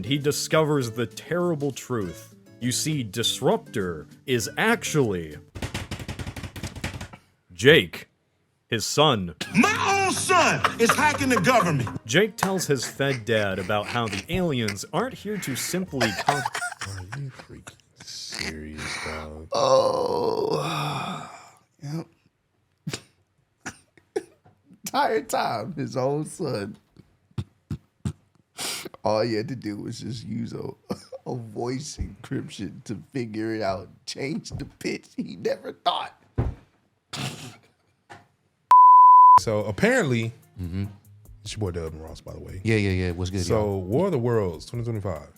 and he discovers the terrible truth. You see, Disruptor is actually Jake, his son. My own son is hacking the government. Jake tells his Fed dad about how the aliens aren't here to simply Are you freaking serious, dog? Oh. Yep. Entire time, his own son. All he had to do was just use a voice encryption to figure it out, change the pitch. He never thought. So apparently, it's your boy Dub and Ross, by the way. Yeah. What's good, So War of the Worlds 2025.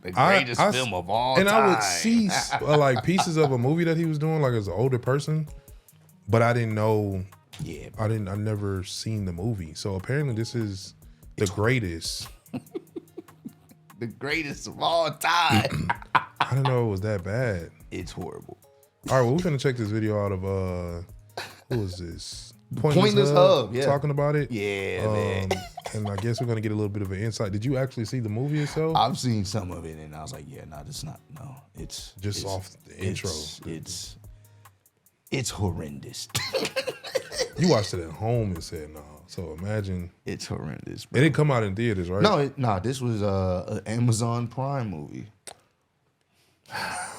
The greatest film of all time. And I would see like pieces of a movie that he was doing, like as an older person, but I didn't know. Yeah, I never seen the movie. So apparently this is the greatest. The greatest of all time. I didn't know it was that bad. It's horrible. All right, well, we're gonna check this video out of who is this? Pointless Hub, yeah. Talking about it. Yeah, man. And I guess we're gonna get a little bit of an insight. Did you actually see the movie itself? I've seen some of it, and I was like, yeah, no, it's not. No, it's just off the intro. It's horrendous. You watched it at home and said no. So imagine it's horrendous. Bro. It didn't come out in theaters, right? No, this was an Amazon Prime movie.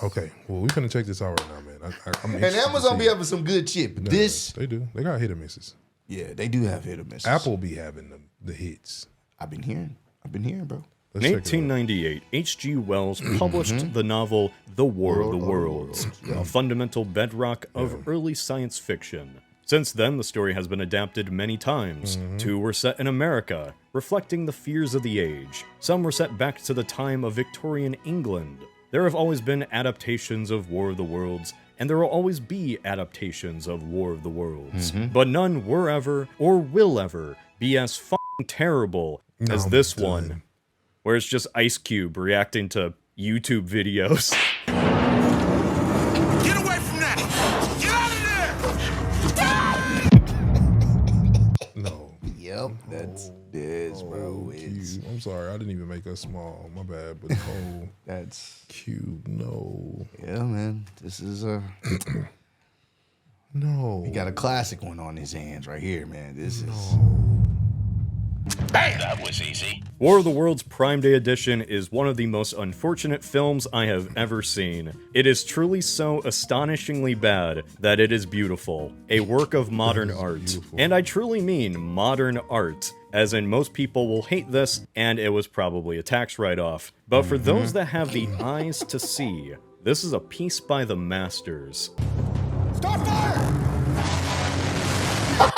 Okay, well, we're gonna check this out right now, man. I'm and Amazon be having some good shit, but they do. They got hit or misses. Yeah, they do have hit or misses. Apple be having the hits. I've been hearing, bro. In 1898, H.G. Wells published the novel The War of the Worlds, a fundamental bedrock of early science fiction. Since then, the story has been adapted many times. Two were set in America, reflecting the fears of the age. Some were set back to the time of Victorian England. There have always been adaptations of War of the Worlds, and there will always be adaptations of War of the Worlds. But none were ever, or will ever, be as f***ing terrible as this one, where it's just Ice Cube reacting to YouTube videos. Get away from that! Get out of there! No. Yep, that's this, bro. Cube. I'm sorry, I didn't even make us small. My bad, but no. That's Cube. No. Yeah, man. This is no. He got a classic one on his hands right here, man. This is. Bam! That was easy. War of the Worlds Prime Day Edition is one of the most unfortunate films I have ever seen. It is truly so astonishingly bad that it is beautiful. A work of modern art. Beautiful. And I truly mean modern art, as in most people will hate this, and it was probably a tax write-off. But for those that have the eyes to see, this is a piece by the masters. Start fire!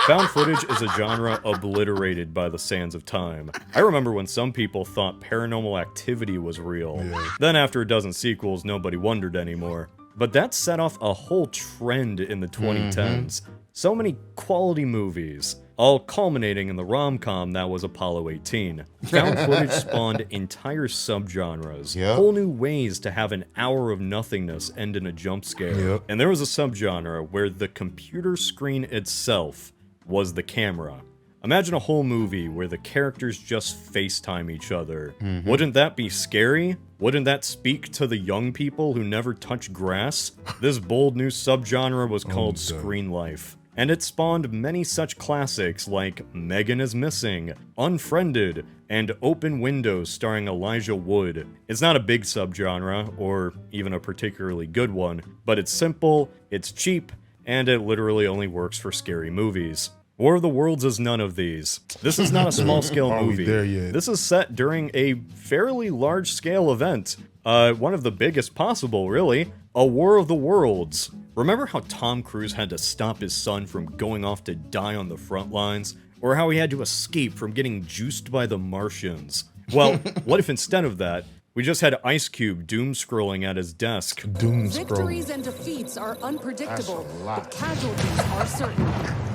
Found footage is a genre obliterated by the sands of time. I remember when some people thought Paranormal Activity was real. Then after a dozen sequels, nobody wondered anymore. But that set off a whole trend in the 2010s. So many quality movies, all culminating in the rom-com that was Apollo 18. Found footage spawned entire subgenres, whole new ways to have an hour of nothingness end in a jump scare. And there was a subgenre where the computer screen itself was the camera. Imagine a whole movie where the characters just FaceTime each other. Wouldn't that be scary? Wouldn't that speak to the young people who never touch grass? This bold new subgenre was called Screen Life. And it spawned many such classics like Megan is Missing, Unfriended, and Open Windows starring Elijah Wood. It's not a big subgenre, or even a particularly good one, but it's simple, it's cheap, and it literally only works for scary movies. War of the Worlds is none of these. This is not a small-scale movie. This is set during a fairly large-scale event. One of the biggest possible, really. A War of the Worlds. Remember how Tom Cruise had to stop his son from going off to die on the front lines? Or how he had to escape from getting juiced by the Martians? Well, what if instead of that, we just had Ice Cube doom-scrolling at his desk? Victories and defeats are unpredictable, but casualties are certain.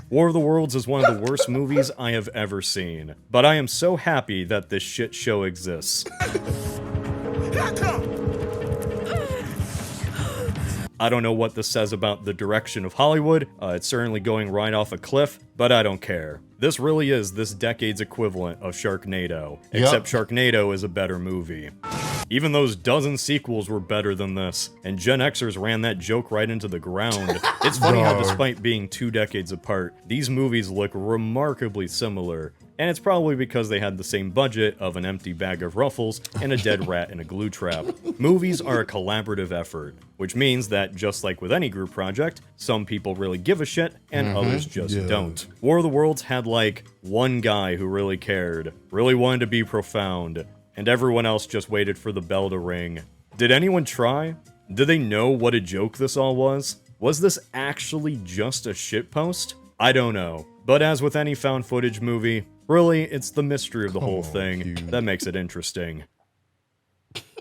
War of the Worlds is one of the worst movies I have ever seen. But I am so happy that this shit show exists. I don't know what this says about the direction of Hollywood. It's certainly going right off a cliff, but I don't care. This really is this decade's equivalent of Sharknado, except Sharknado is a better movie. Even those dozen sequels were better than this, and Gen Xers ran that joke right into the ground. It's funny how despite being 2 decades apart, these movies look remarkably similar, and it's probably because they had the same budget of an empty bag of Ruffles and a dead rat in a glue trap. Movies are a collaborative effort, which means that just like with any group project, some people really give a shit and others just don't. War of the Worlds had like one guy who really cared, really wanted to be profound, and everyone else just waited for the bell to ring. Did anyone try? Did they know what a joke this all was? Was this actually just a shitpost? I don't know. But as with any found footage movie, really, it's the mystery of the whole thing that makes it interesting.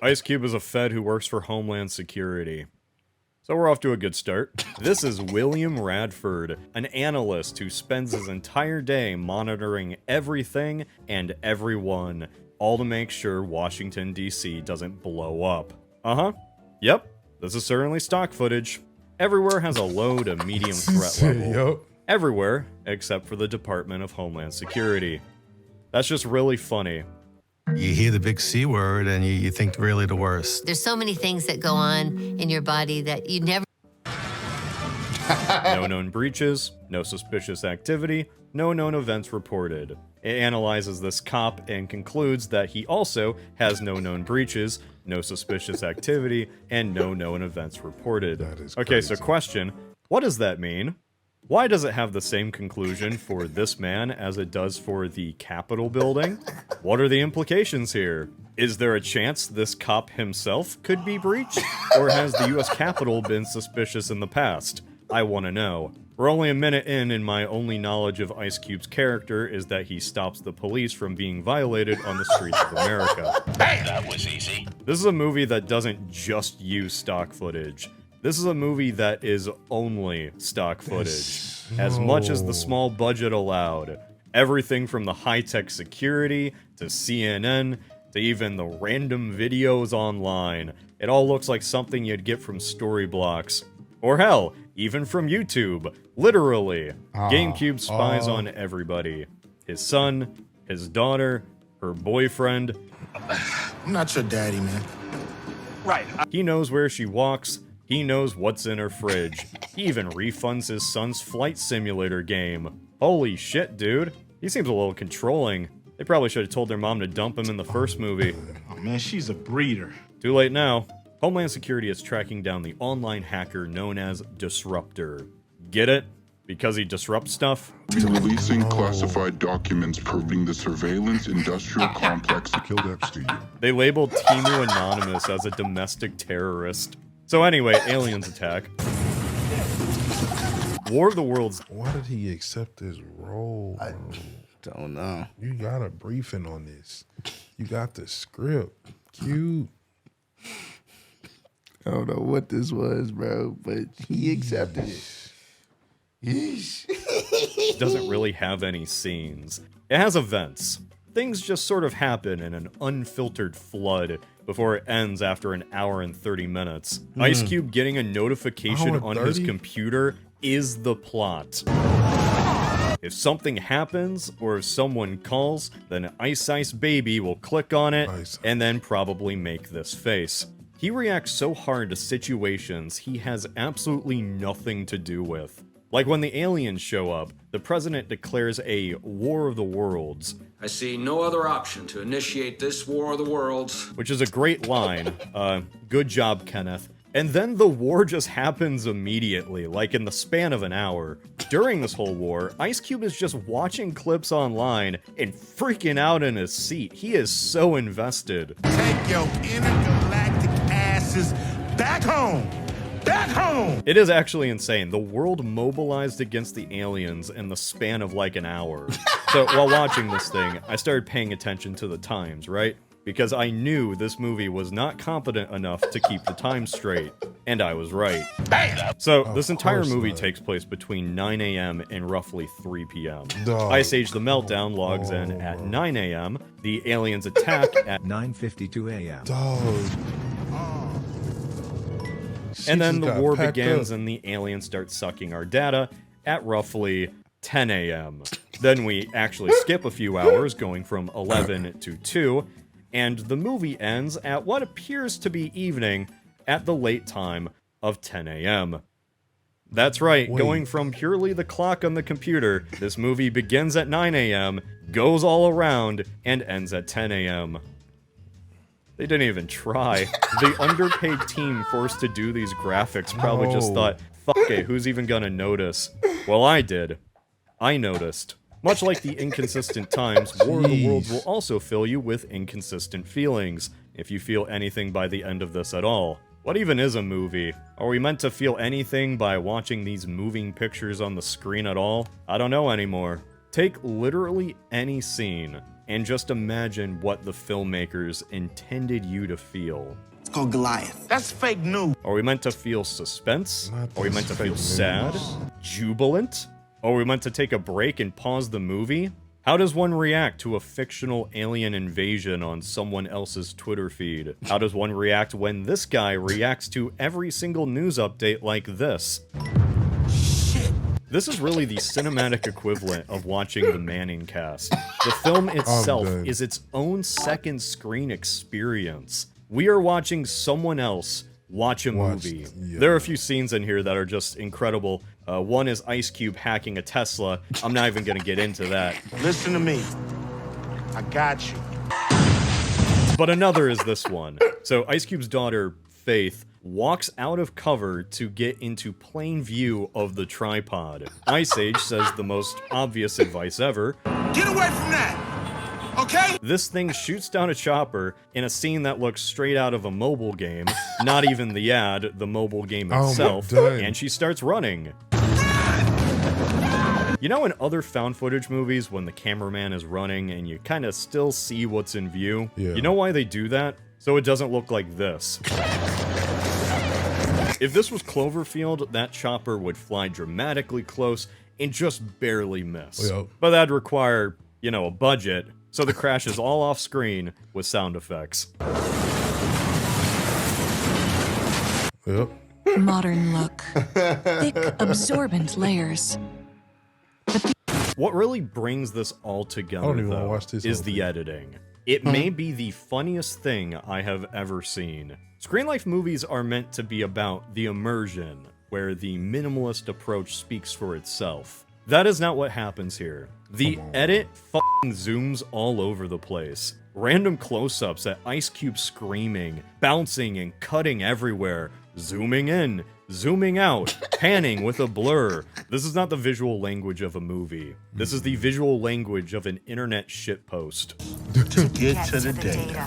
Ice Cube is a Fed who works for Homeland Security. So we're off to a good start. This is William Radford, an analyst who spends his entire day monitoring everything and everyone, all to make sure Washington, D.C. doesn't blow up. Yep, this is certainly stock footage. Everywhere has a low to medium threat level. Everywhere, except for the Department of Homeland Security. That's just really funny. You hear the big C word and you think really the worst. There's so many things that go on in your body that you never... No known breaches, no suspicious activity, no known events reported. It analyzes this cop and concludes that he also has no known breaches, no suspicious activity, and no known events reported. That is okay, crazy. so question, what does that mean? Why does it have the same conclusion for this man as it does for the Capitol building? What are the implications here? Is there a chance this cop himself could be breached? Or has the US Capitol been suspicious in the past? I want to know. We're only a minute in my only knowledge of Ice Cube's character is that he stops the police from being violated on the streets of America. Hey, that was easy. This is a movie that doesn't just use stock footage. This is a movie that is only stock footage, as much as the small budget allowed. Everything from the high-tech security, to CNN, to even the random videos online. It all looks like something you'd get from Storyblocks. Or hell, even from YouTube. Literally. GameCube spies on everybody. His son, his daughter, her boyfriend. I'm not your daddy, man. Right. He knows where she walks. He knows what's in her fridge. He even refunds his son's flight simulator game. Holy shit, dude. He seems a little controlling. They probably should have told their mom to dump him in the first movie. Oh, man, she's a breeder. Too late now. Homeland Security is tracking down the online hacker known as Disruptor. Get it? Because he disrupts stuff? Releasing classified documents proving the surveillance industrial complex killed Epstein. They labeled Timu Anonymous as a domestic terrorist. So anyway, aliens attack. War of the Worlds. Why did he accept this role? I don't know. You got a briefing on this. You got the script. Cute. I don't know what this was, bro, but he accepted it. Yeesh. Doesn't really have any scenes. It has events. Things just sort of happen in an unfiltered flood before it ends after an hour and 30 minutes. Ice Cube getting a notification on his computer is the plot. If something happens, or if someone calls, then Ice Ice Baby will click on it, and then probably make this face. He reacts so hard to situations he has absolutely nothing to do with. Like when the aliens show up, the president declares a War of the Worlds. I see no other option to initiate this War of the Worlds. Which is a great line. Good job, Kenneth. And then the war just happens immediately, like in the span of an hour. During this whole war, Ice Cube is just watching clips online and freaking out in his seat. He is so invested. Take your intergalactic asses back home. Back home! It is actually insane. The world mobilized against the aliens in the span of like an hour. So while watching this thing, I started paying attention to the times, right? Because I knew this movie was not competent enough to keep the time straight. And I was right. So this entire movie takes place between 9 a.m. and roughly 3 p.m. Ice Age the Meltdown logs in at 9 a.m. The aliens attack at 9:52 a.m. And then the war begins and the aliens start sucking our data at roughly 10 a.m. Then we actually skip a few hours, going from 11 to 2, and the movie ends at what appears to be evening at the late time of 10 a.m. That's right, going from purely the clock on the computer, this movie begins at 9 a.m., goes all around, and ends at 10 a.m. They didn't even try. The underpaid team forced to do these graphics probably just thought, fuck it, who's even gonna notice? Well, I did. I noticed. Much like the inconsistent times, War of the Worlds will also fill you with inconsistent feelings, if you feel anything by the end of this at all. What even is a movie? Are we meant to feel anything by watching these moving pictures on the screen at all? I don't know anymore. Take literally any scene, and just imagine what the filmmakers intended you to feel. It's called Goliath. That's fake news. Are we meant to feel suspense? Are we meant to feel sad? Jubilant? Are we meant to take a break and pause the movie? How does one react to a fictional alien invasion on someone else's Twitter feed? How does one react when this guy reacts to every single news update like this? Shit. This is really the cinematic equivalent of watching the Manning cast. The film itself is its own second screen experience. We are watching someone else watch a movie. There are a few scenes in here that are just incredible. One is Ice Cube hacking a Tesla. I'm not even gonna get into that. Listen to me. I got you. But another is this one. So Ice Cube's daughter, Faith, walks out of cover to get into plain view of the tripod. Ice Age says the most obvious advice ever. Get away from that! Okay? This thing shoots down a chopper in a scene that looks straight out of a mobile game. Not even the ad, the mobile game itself. And she starts running. You know in other found footage movies when the cameraman is running and you kind of still see what's in view? Yeah. You know why they do that? So it doesn't look like this. If this was Cloverfield, that chopper would fly dramatically close and just barely miss. Yep. But that'd require, you know, a budget, so the crash is all off screen with sound effects. Yep. Modern look. Thick, absorbent layers. What really brings this all together, though, is the editing. It may be the funniest thing I have ever seen. Screen Life movies are meant to be about the immersion, where the minimalist approach speaks for itself. That is not what happens here. The edit fucking zooms all over the place. Random close-ups at Ice Cube screaming, bouncing and cutting everywhere, zooming in, zooming out, panning with a blur. This is not the visual language of a movie. This is the visual language of an internet shitpost. To get to the data.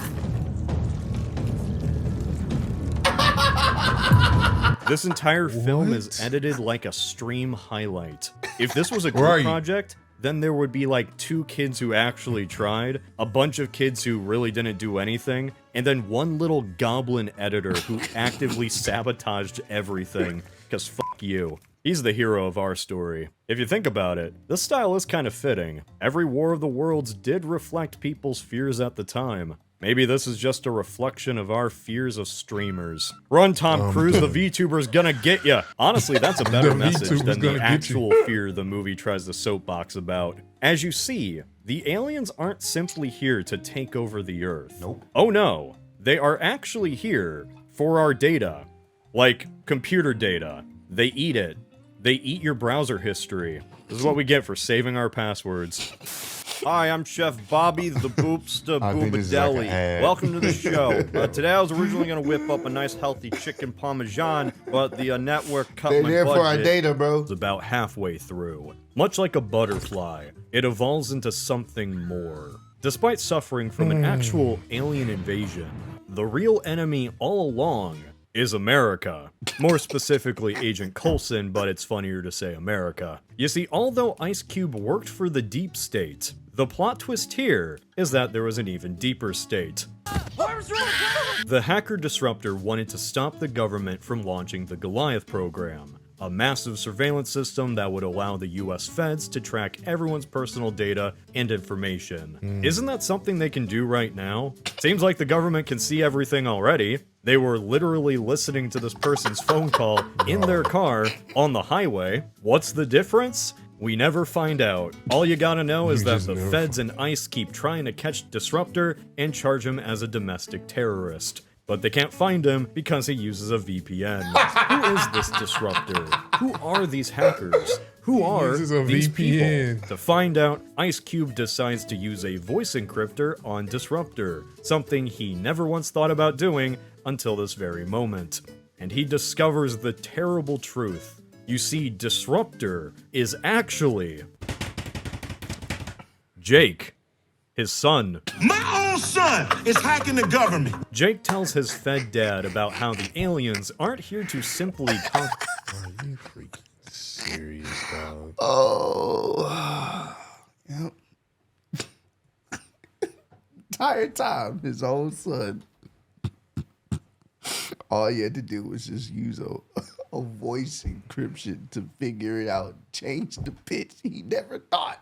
This entire film is edited like a stream highlight. If this was a group project, then there would be like 2 kids who actually tried, a bunch of kids who really didn't do anything, and then one little goblin editor who actively sabotaged everything, because fuck you. He's the hero of our story. If you think about it, this style is kind of fitting. Every War of the Worlds did reflect people's fears at the time. Maybe this is just a reflection of our fears of streamers. Run, Tom Cruise, the VTuber's gonna get ya! Honestly, that's a better message than the actual fear the movie tries to soapbox about. As you see, the aliens aren't simply here to take over the Earth. Nope. Oh no, they are actually here for our data. Like, computer data. They eat it. They eat your browser history. This is what we get for saving our passwords. Hi, I'm Chef Bobby the Boopsta Boobadelli. Welcome to the show. Today I was originally going to whip up a nice healthy chicken parmesan, but the network cut my budget. They're there for our data, bro. It's about halfway through. Much like a butterfly, it evolves into something more. Despite suffering from an actual alien invasion, the real enemy all along is America. More specifically, Agent Coulson, but it's funnier to say America. You see, although Ice Cube worked for the deep state, the plot twist here is that there was an even deeper state. The hacker disruptor wanted to stop the government from launching the Goliath program, a massive surveillance system that would allow the US feds to track everyone's personal data and information. Isn't that something they can do right now? Seems like the government can see everything already. They were literally listening to this person's phone call in their car on the highway. What's the difference? We never find out. All you gotta know is that just the never feds and ICE keep trying to catch Disruptor and charge him as a domestic terrorist. But they can't find him because he uses a VPN. Who is this Disruptor? Who are these hackers? Who are uses a these VPN. people? To find out, Ice Cube decides to use a voice encryptor on Disruptor, something he never once thought about doing until this very moment. And he discovers the terrible truth. You see, Disruptor is actually Jake, his son. My own son is hacking the government. Jake tells his Fed dad about how the aliens aren't here to simply Are you freaking serious, dog? Oh, yep. Entire time, his own son. All he had to do was just use a voice encryption to figure it out, change the pitch. He never thought.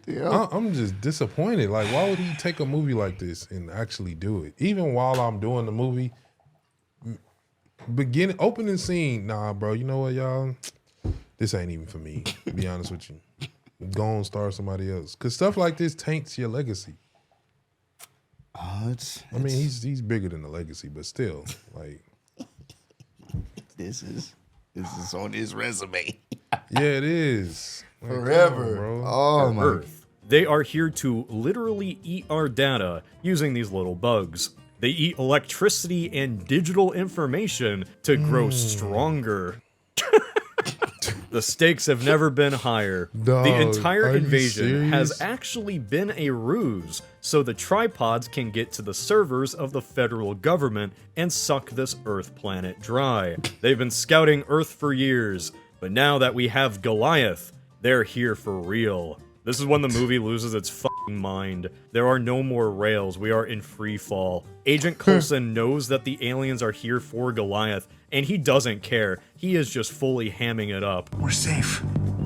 Yeah. I'm just disappointed. Like, why would he take a movie like this and actually do it? Even while I'm doing the movie, opening scene, nah, bro, you know what, y'all? This ain't even for me, to be honest with you. Go and star somebody else. Because stuff like this taints your legacy. I mean, he's bigger than the legacy, but still, like. This is on his resume. Yeah, it is. Like, Forever. come on, bro. Oh, my. Earth. They are here to literally eat our data using these little bugs. They eat electricity and digital information to grow stronger. The stakes have never been higher. Dog, the entire are you invasion has serious? actually been a ruse, so the tripods can get to the servers of the federal government and suck this Earth planet dry. They've been scouting Earth for years, but now that we have Goliath, they're here for real. This is when the movie loses its fucking mind. There are no more rails, we are in free fall. Agent Coulson knows that the aliens are here for Goliath, and he doesn't care. He is just fully hamming it up. We're safe.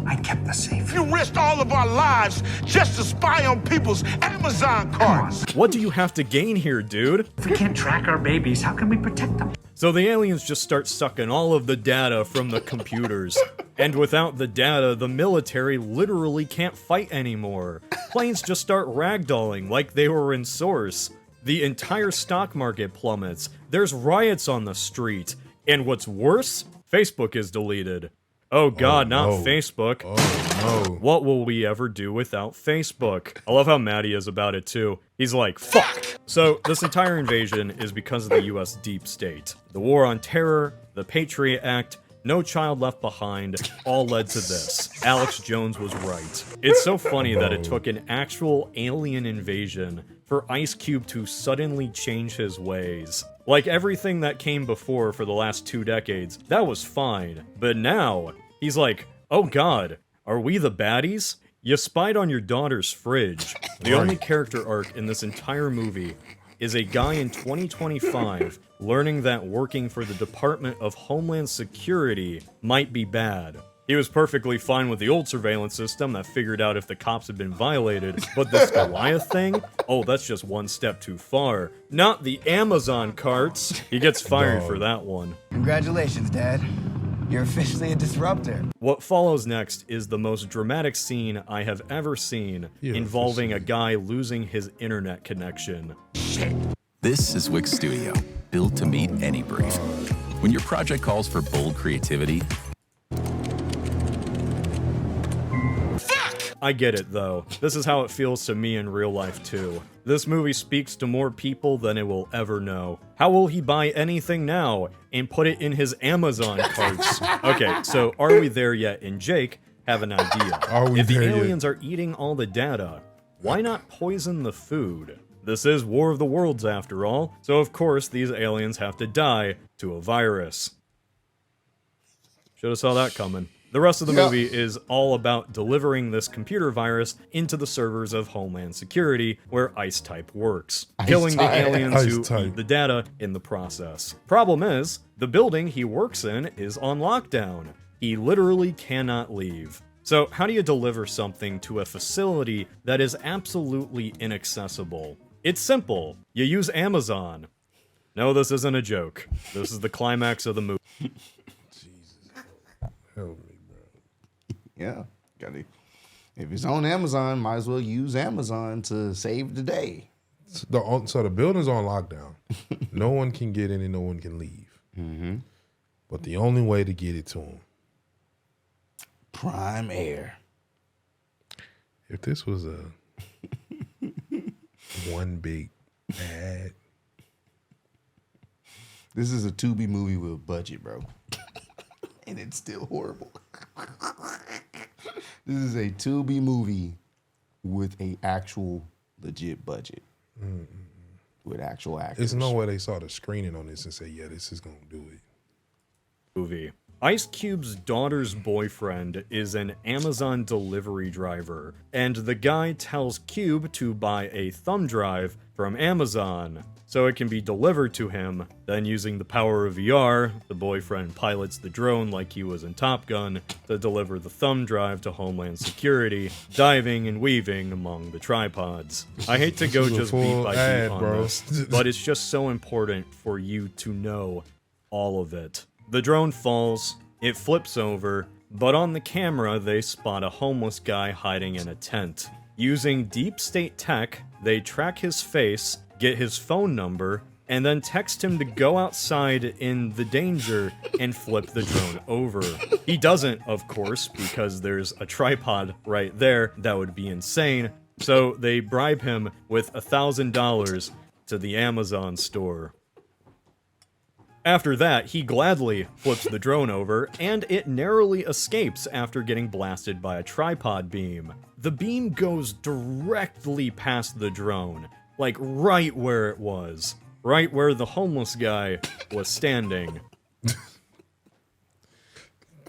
I kept us safe. You risked all of our lives just to spy on people's Amazon carts. What do you have to gain here, dude? If we can't track our babies, how can we protect them? So the aliens just start sucking all of the data from the computers. And without the data, the military literally can't fight anymore. Planes just start ragdolling like they were in Source. The entire stock market plummets. There's riots on the street. And what's worse, Facebook is deleted. Oh god, not Facebook. Oh no. What will we ever do without Facebook? I love how mad he is about it too. He's like, fuck! So, this entire invasion is because of the US deep state. The war on terror, the Patriot Act, No Child Left Behind, all led to this. Alex Jones was right. It's so funny that it took an actual alien invasion for Ice Cube to suddenly change his ways. Like everything that came before for the last 2 decades, that was fine. But now, he's like, oh god, are we the baddies? You spied on your daughter's fridge. The only character arc in this entire movie is a guy in 2025 learning that working for the Department of Homeland Security might be bad. He was perfectly fine with the old surveillance system that figured out if the cops had been violated, but this Goliath thing? Oh, that's just one step too far. Not the Amazon carts! He gets fired for that one. Congratulations, Dad. You're officially a disruptor. What follows next is the most dramatic scene I have ever seen, involving a guy losing his internet connection. This is Wix Studio, built to meet any brief. When your project calls for bold creativity, I get it, though. This is how it feels to me in real life, too. This movie speaks to more people than it will ever know. How will he buy anything now and put it in his Amazon carts? Okay, so are we there yet? And Jake have an idea. If the aliens are eating all the data, why not poison the food? This is War of the Worlds, after all, so of course these aliens have to die to a virus. Should've saw that coming. The rest of the movie is all about delivering this computer virus into the servers of Homeland Security, where ICE-Type works, killing the aliens who eat the data in the process. Problem is, the building he works in is on lockdown. He literally cannot leave. So how do you deliver something to a facility that is absolutely inaccessible? It's simple. You use Amazon. No, this isn't a joke. This is the climax of the movie. help me, bro. Yeah, gotta. If it's on Amazon, might as well use Amazon to save the day. So the building's on lockdown. No one can get in and no one can leave. Mm-hmm. But the only way to get it to them, prime air. If this was a one big ad. This is a Tubi movie with a budget, bro. And it's still horrible. This is a Tubi movie with a actual legit budget. Mm-mm. With actual actors. There's no way they saw the screening on this and say, yeah, this is going to do it. Movie. Ice Cube's daughter's boyfriend is an Amazon delivery driver, and the guy tells Cube to buy a thumb drive from Amazon so it can be delivered to him. Then, using the power of VR, the boyfriend pilots the drone like he was in Top Gun to deliver the thumb drive to Homeland Security, diving and weaving among the tripods. I hate to go just beat by beat on this, but it's just so important for you to know all of it. The drone falls, it flips over, but on the camera they spot a homeless guy hiding in a tent. Using deep state tech, they track his face, get his phone number, and then text him to go outside in the danger and flip the drone over. He doesn't, of course, because there's a tripod right there. That would be insane. So they bribe him with $1,000 to the Amazon store. After that, he gladly flips the drone over, and it narrowly escapes after getting blasted by a tripod beam. The beam goes directly past the drone, like right where it was. Right where the homeless guy was standing.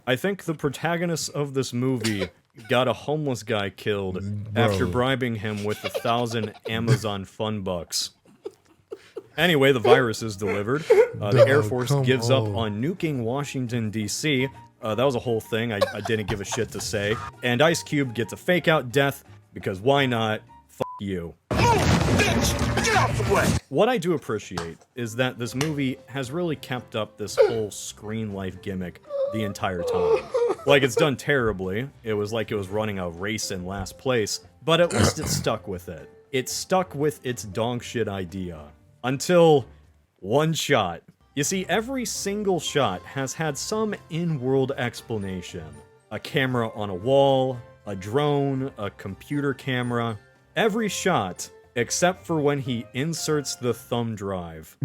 I think the protagonist of this movie got a homeless guy killed after bribing him with 1,000 Amazon fun bucks. Anyway, the virus is delivered. The Air Force gives up on nuking Washington, D.C. That was a whole thing I didn't give a shit to say. And Ice Cube gets a fake-out death, because why not? Fuck you. Get out the way! What I do appreciate is that this movie has really kept up this whole screen life gimmick the entire time. Like, it's done terribly. It was like it was running a race in last place, but at least it stuck with it. It stuck with its dog shit idea. Until one shot. You see, every single shot has had some in-world explanation. A camera on a wall, a drone, a computer camera. Every shot, except for when he inserts the thumb drive.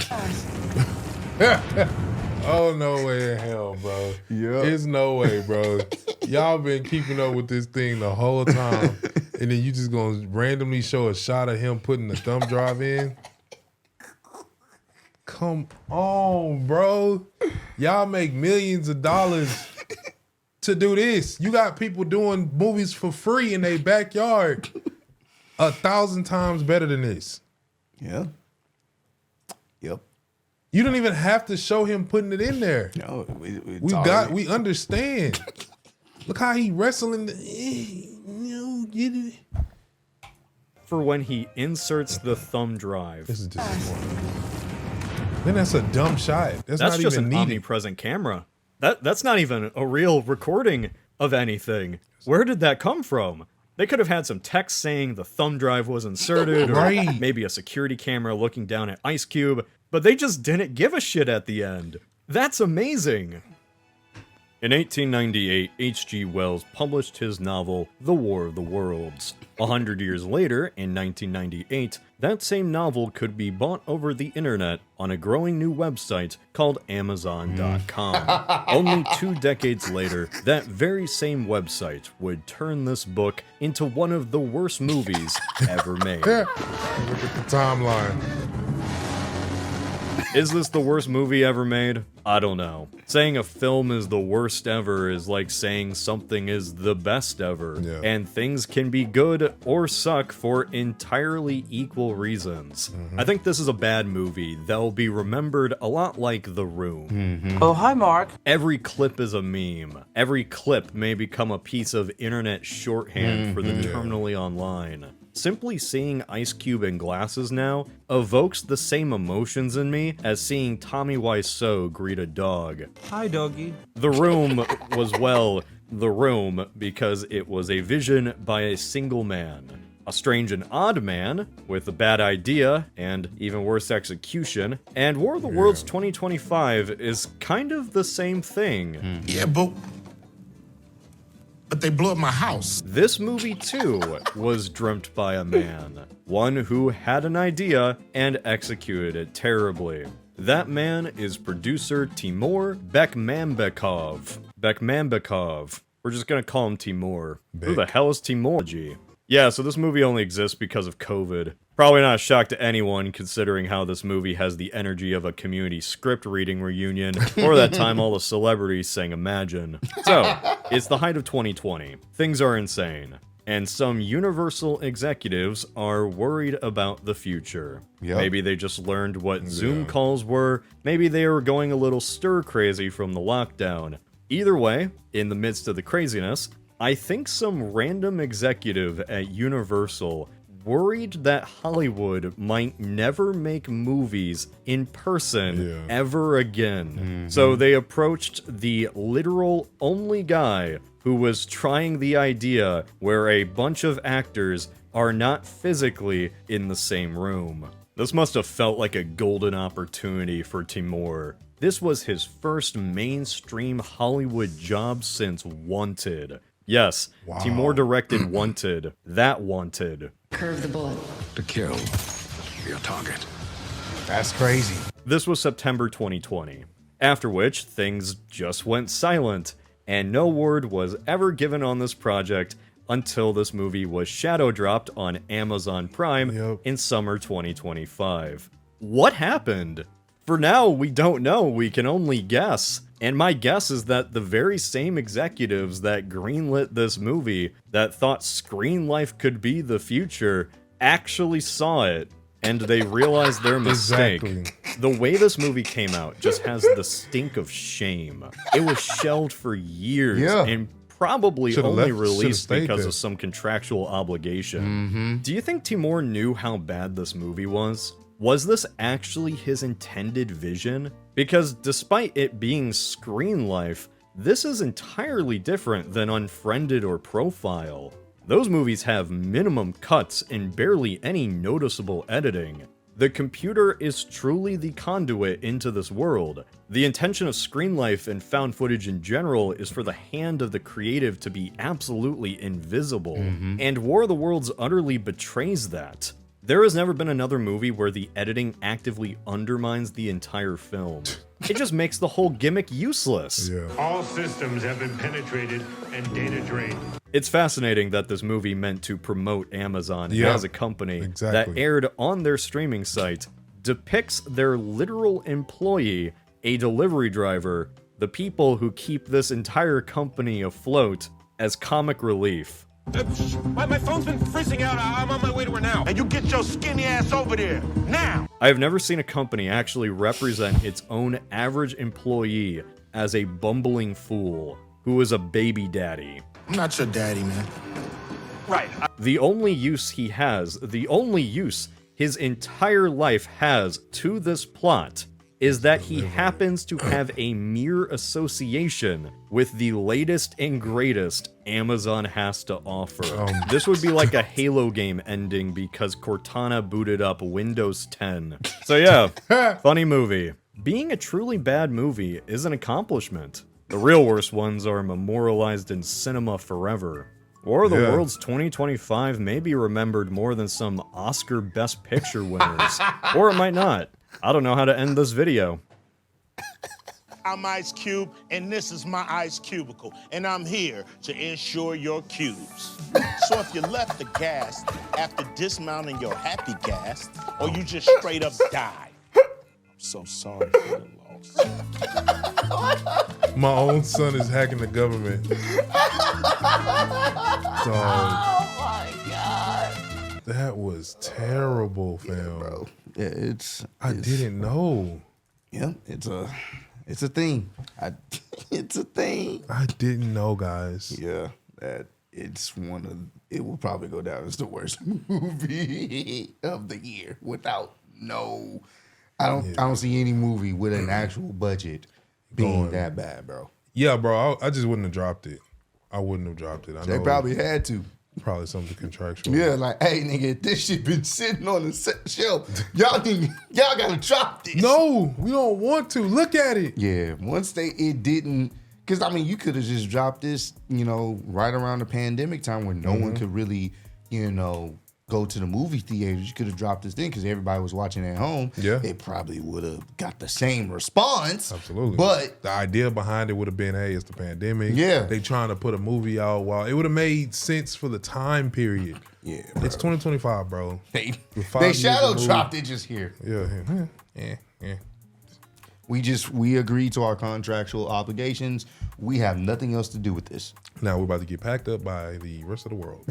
Oh, no way in hell, bro. Yeah. There's no way, bro. Y'all been keeping up with this thing the whole time, and then you just gonna randomly show a shot of him putting the thumb drive in? Come on, bro. Y'all make millions of dollars to do this. You got people doing movies for free in their backyard 1,000 times better than this. Yeah. Yep. You don't even have to show him putting it in there. No, we understand. Look how he wrestling. Get it. For when he inserts the thumb drive. This is disappointing. Then that's a dumb shot. That's not just even an needed. omnipresent camera. That's not even a real recording of anything. Where did that come from? They could have had some text saying the thumb drive was inserted, or maybe a security camera looking down at Ice Cube, but they just didn't give a shit at the end. That's amazing. In 1898, H.G. Wells published his novel, The War of the Worlds. 100 years later, in 1998, that same novel could be bought over the internet on a growing new website called Amazon.com. Only 2 decades later, that very same website would turn this book into one of the worst movies ever made. Look at the timeline. Is this the worst movie ever made? I don't know. Saying a film is the worst ever is like saying something is the best ever. Yeah. And things can be good or suck for entirely equal reasons. I think this is a bad movie that'll be remembered a lot like The Room. Oh, hi, Mark. Every clip is a meme. Every clip may become a piece of internet shorthand for the terminally online. simply seeing Ice Cube in glasses now evokes the same emotions in me as seeing Tommy Wiseau greet a dog. Hi, doggy. The Room was, well, The Room because it was a vision by a single man. A strange and odd man with a bad idea and even worse execution, and War of the Worlds 2025 is kind of the same thing. Yeah, but they blew up my house. This movie too was dreamt by a man, one who had an idea and executed it terribly. That man is producer Timur Bekmambetov. Bekmambetov. We're just gonna call him Timur. Who the hell is Timur? Yeah, so this movie only exists because of COVID. Probably not a shock to anyone, considering how this movie has the energy of a community script reading reunion, or that time all the celebrities sang Imagine. So, it's the height of 2020. Things are insane. And some Universal executives are worried about the future. Yep. Maybe they just learned what Zoom calls were, maybe they were going a little stir-crazy from the lockdown. Either way, in the midst of the craziness, I think some random executive at Universal worried that Hollywood might never make movies in person ever again. So they approached the literal only guy who was trying the idea where a bunch of actors are not physically in the same room. This must have felt like a golden opportunity for Timur. This was his first mainstream Hollywood job since Wanted. Yes, Timur directed Wanted. That Wanted. Curve the bullet. To kill your target. That's crazy. This was September 2020, after which things just went silent, and no word was ever given on this project until this movie was shadow dropped on Amazon Prime in summer 2025. What happened? For now, we don't know, we can only guess. And my guess is that the very same executives that greenlit this movie, that thought screen life could be the future, actually saw it, and they realized their mistake. The way this movie came out just has the stink of shame. It was shelved for years, and probably only released because of some contractual obligation. Do you think Timur knew how bad this movie was? Was this actually his intended vision? Because despite it being screen life, this is entirely different than Unfriended or Profile. Those movies have minimum cuts and barely any noticeable editing. The computer is truly the conduit into this world. The intention of screen life and found footage in general is for the hand of the creative to be absolutely invisible, and War of the Worlds utterly betrays that. There has never been another movie where the editing actively undermines the entire film. It just makes the whole gimmick useless. All systems have been penetrated and data drained. It's fascinating that this movie meant to promote Amazon as a company that aired on their streaming site depicts their literal employee, a delivery driver, the people who keep this entire company afloat, as comic relief. My phone's been freezing out. I'm on my way to her now. And you get your skinny ass over there, now! I have never seen a company actually represent its own average employee as a bumbling fool who is a baby daddy. I'm not your daddy, man. Right. The only use he has, the only use his entire life has to this plot is that he happens to have a mere association with the latest and greatest Amazon has to offer. This would be like a Halo game ending because Cortana booted up Windows 10. So yeah, funny movie. Being a truly bad movie is an accomplishment. The real worst ones are memorialized in cinema forever. War of the Worlds 2025 may be remembered more than some Oscar Best Picture winners. Or it might not. I don't know how to end this video. I'm Ice Cube, and this is my ice cubicle, and I'm here to ensure your cubes. So if you left the gas after dismounting your happy gas, or you just straight up died, I'm so sorry for the loss. My own son is hacking the government. Oh my God. That was terrible, fam. Bro. Yeah, I didn't know. Yeah, it's a thing. It's a thing. I didn't know, guys. Yeah, that it will probably go down as the worst movie of the year without I don't see any movie with an actual budget being that bad, bro. Yeah, bro. I just wouldn't have dropped it. I wouldn't have dropped it. They probably had to. Probably something contractual. Yeah, like, hey, nigga, this shit been sitting on the shelf. Y'all gotta drop this. No, we don't want to. Look at it. Yeah, once it didn't, because I mean, you could have just dropped this, right around the pandemic time when no one could really, go to the movie theaters. You could have dropped this thing because everybody was watching at home. Yeah, it probably would have got the same response. Absolutely. But the idea behind it would have been, hey, it's the pandemic. Yeah, they trying to put a movie out while it would have made sense for the time period. Yeah, bro. It's 2025, bro. They shadow dropped it just here. Yeah. We agreed to our contractual obligations. We have nothing else to do with this. Now we're about to get packed up by the rest of the world.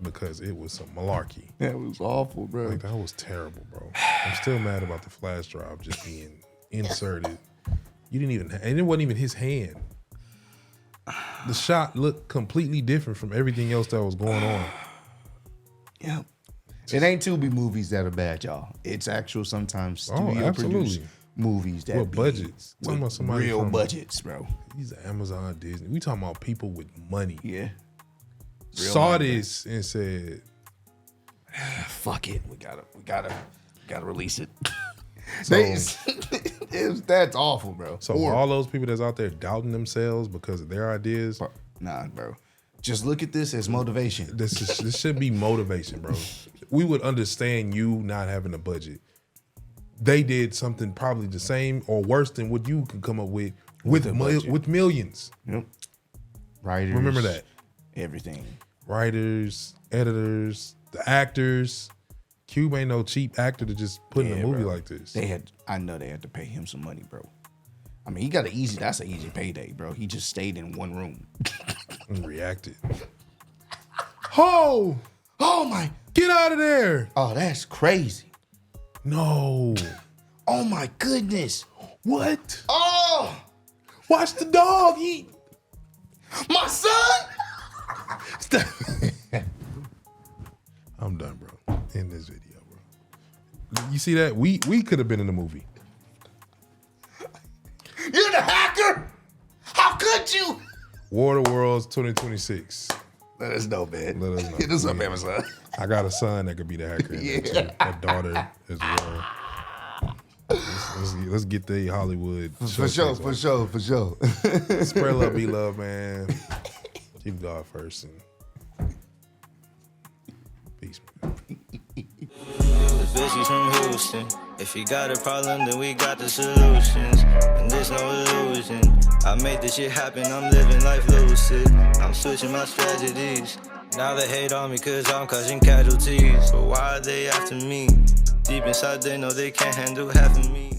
Because it was some malarkey. That was awful, bro. Like, that was terrible, bro. I'm still mad about the flash drive just being inserted. You didn't even, and it wasn't even his hand. The shot looked completely different from everything else that was going on. Yeah. It ain't Tubi movies that are bad, y'all. It's actual sometimes studio produced movies that with budgets. With about somebody real budgets, bro. These are Amazon, Disney. We talking about people with money. Yeah. Saw this and said, "Fuck it, we gotta release it." That's awful, bro. So all those people that's out there doubting themselves because of their ideas, nah, bro. Just look at this as motivation. This should be motivation, bro. We would understand you not having a budget. They did something probably the same or worse than what you can come up with millions. Yep. Writers. Remember that. Everything. Writers, editors, the actors. Cube ain't no cheap actor to just put in a movie like this. I know they had to pay him some money, bro. I mean, that's an easy payday, bro. He just stayed in one room. And reacted. Oh my, get out of there. Oh, that's crazy. No. Oh my goodness. What? Oh. Watch the dog eat. My son. I'm done, bro. In this video, bro. You see that? We could have been in the movie. You're the hacker. How could you? War of the Worlds 2026. Let us know, man. Let us know. Hit us up, Amazon. I got a son that could be the hacker. Yeah. A daughter as well. Let's get the Hollywood. For sure. Spread love, be love, man. Keep God first. And peace, man. Bitch, he's from Houston. If you got a problem, then we got the solutions. And there's no illusion. I made this shit happen, I'm living life lucid. I'm switching my strategies. Now they hate on me cause I'm causing casualties. But why are they after me? Deep inside they know they can't handle half of me.